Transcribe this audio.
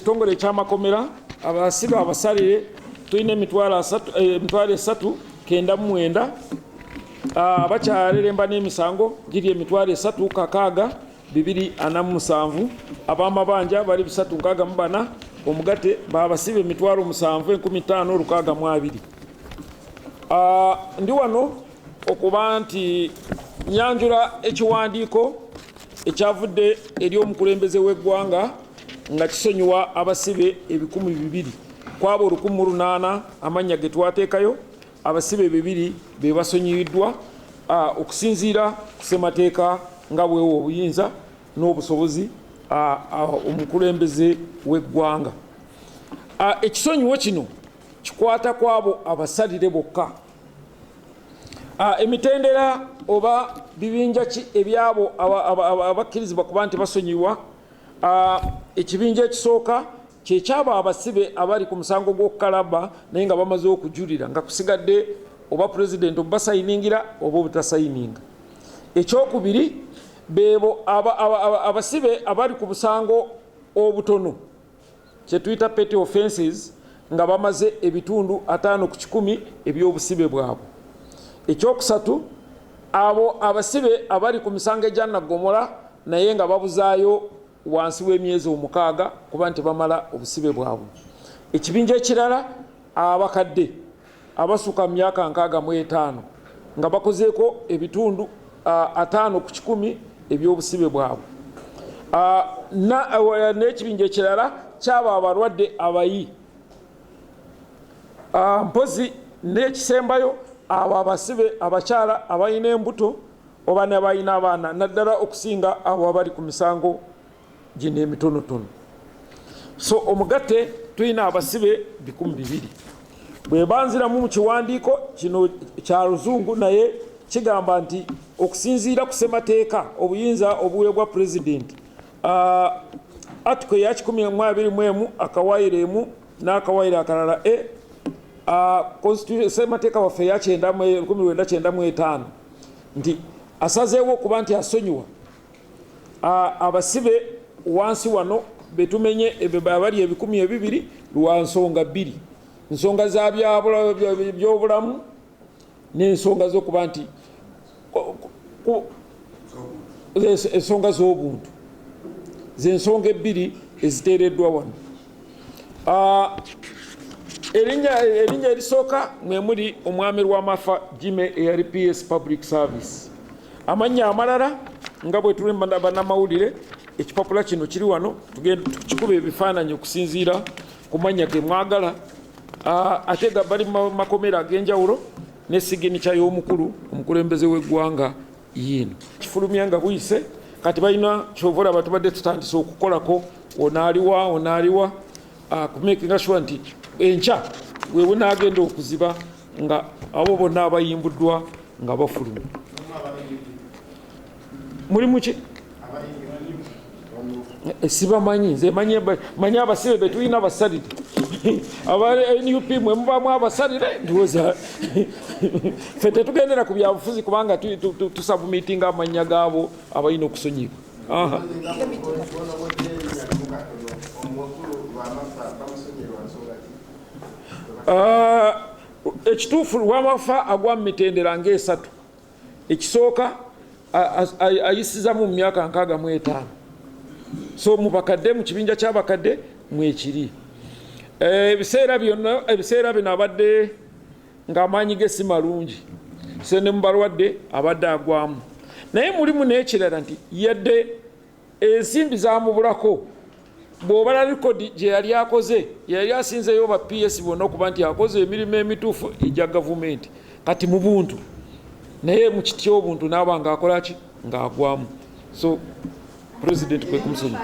ekitongole eky'amakomera abasibe abasalire tulina emitwalo 3,990 abakyaliremba n'emisango giri emitwalo 3,647 ab'amabanja bali 364 omugate babasibe emitwalo 7,562 ndi wano okuba nti nyanjula ekiwandiiko ekyavudde eri omukulembeze w'eggwanga nga kisonyiwa abasibe 200 kwabo 108 amannya ge twateekayo abasibe 200 be basonyiyiddwa okusinziira ku ssemateeka nga bwewa obuyinza n'obusobozi omukulembeze w'eggwanga. Ekisonyiwo kino kikwata kwabo abasalire bokka. Emitendera oba bibinja ki ebyabo abakkirizibwa kuba nti basonyiwa. Ekibinja ekisooka kyekyabo abasibe abali ku musango gw'okukalaba naye nga bamaze okujulira nga kusigadde oba pulezidenti obasayiningira oba obutasayininga. Ekyokubiri bebo abasibe abali ku busango obutono kyetuyita petty offenses nga bamaze ebitundu 5 ku 10 ebyobusibe bwabwe. Ekyokusatu abo abasibe abali ku misango egyanagomola naye nga babuzaayo wansi w'emyezi 6 kuba nti bamala obusibe bwabwe. Ekibinja ekirala abakadde abasuka mu myaka 65 nga bakozeeko ebitundu 5 ku 10 ebyobusibe bwabwe. N'ekibinja ekirala kyaba abalwadde abayi mpozi n'ekisembayo abo abasibe abakyala abalina embuto oba n'abalina abaana naddala okusinga abo abali ku misango gino emitonotono. So omugatte tulina abasibe 200 bwe banziramu mu kiwandiiko kino kya luzungu naye kigamba nti okusinziira ku ssemateeka obuyinza obuweebwa pulezidenti article ya 121 akawaayiro emu n'akawaayiro akalala ssemateeka waffe ya 1995 nti asazeewo okuba nti asonyiwa abasibe wansi wano betumenye abali 200 lwa nsonga 2, nsonga za byobulamu n'ensonga z'okuba nti ensonga z'obuntu z'ensonga 2 eziteereddwa wano. Erinnya erisooka mwe muli omwami Rwamafa Jime eyali PS Public Service. Amannya amalala nga bwe tuli bannamawulire ekipapula kino kiri wano tugenda tukikuba ebifaananyi okusinziira ku mannya ge mwagala ate ga bali makomera ag'enjawulo ne siginica y'omukulu omukulembeze w'eggwanga yiino. Kifulumya nga buyise kati balina kyovola batubadde tutandise okukolako onaaliwa kumakinga sure nti enkya wewe naagenda okuziba nga abo bonna abayimbuddwa nga bafuluma. Mulimu ki? Sibamanyi nze manyi abasibe betulina abasalire aba NUP mwe mubaamu abasalire ndowooza ffe tetugendera ku byabufuzi kubanga tusabumitinga amannya gaabo abalina okusonyibwa. Ekituufu Rwamafa agwa mu mitendera nga3. Ekisooka ayisizamu mu myaka 65. So mu bakadde mu kibinja ky'abakadde mwekiri. Ebiseera bino abadde ng'amaanyi ge si malungi so ne mu balwadde abadde agwamu naye mulimu n'ekirala nti yadde ensimbi zamubulako bw'obala likodi gye yali akoze yali asinzeyo ba PS bonna okuba nti akoze emirimu emituufu egya gavumenti kati mu buntu naye mu kiti ky'obuntu n'aba ng'akola ki ng'agwamu. So President kwe kumusonyiwa.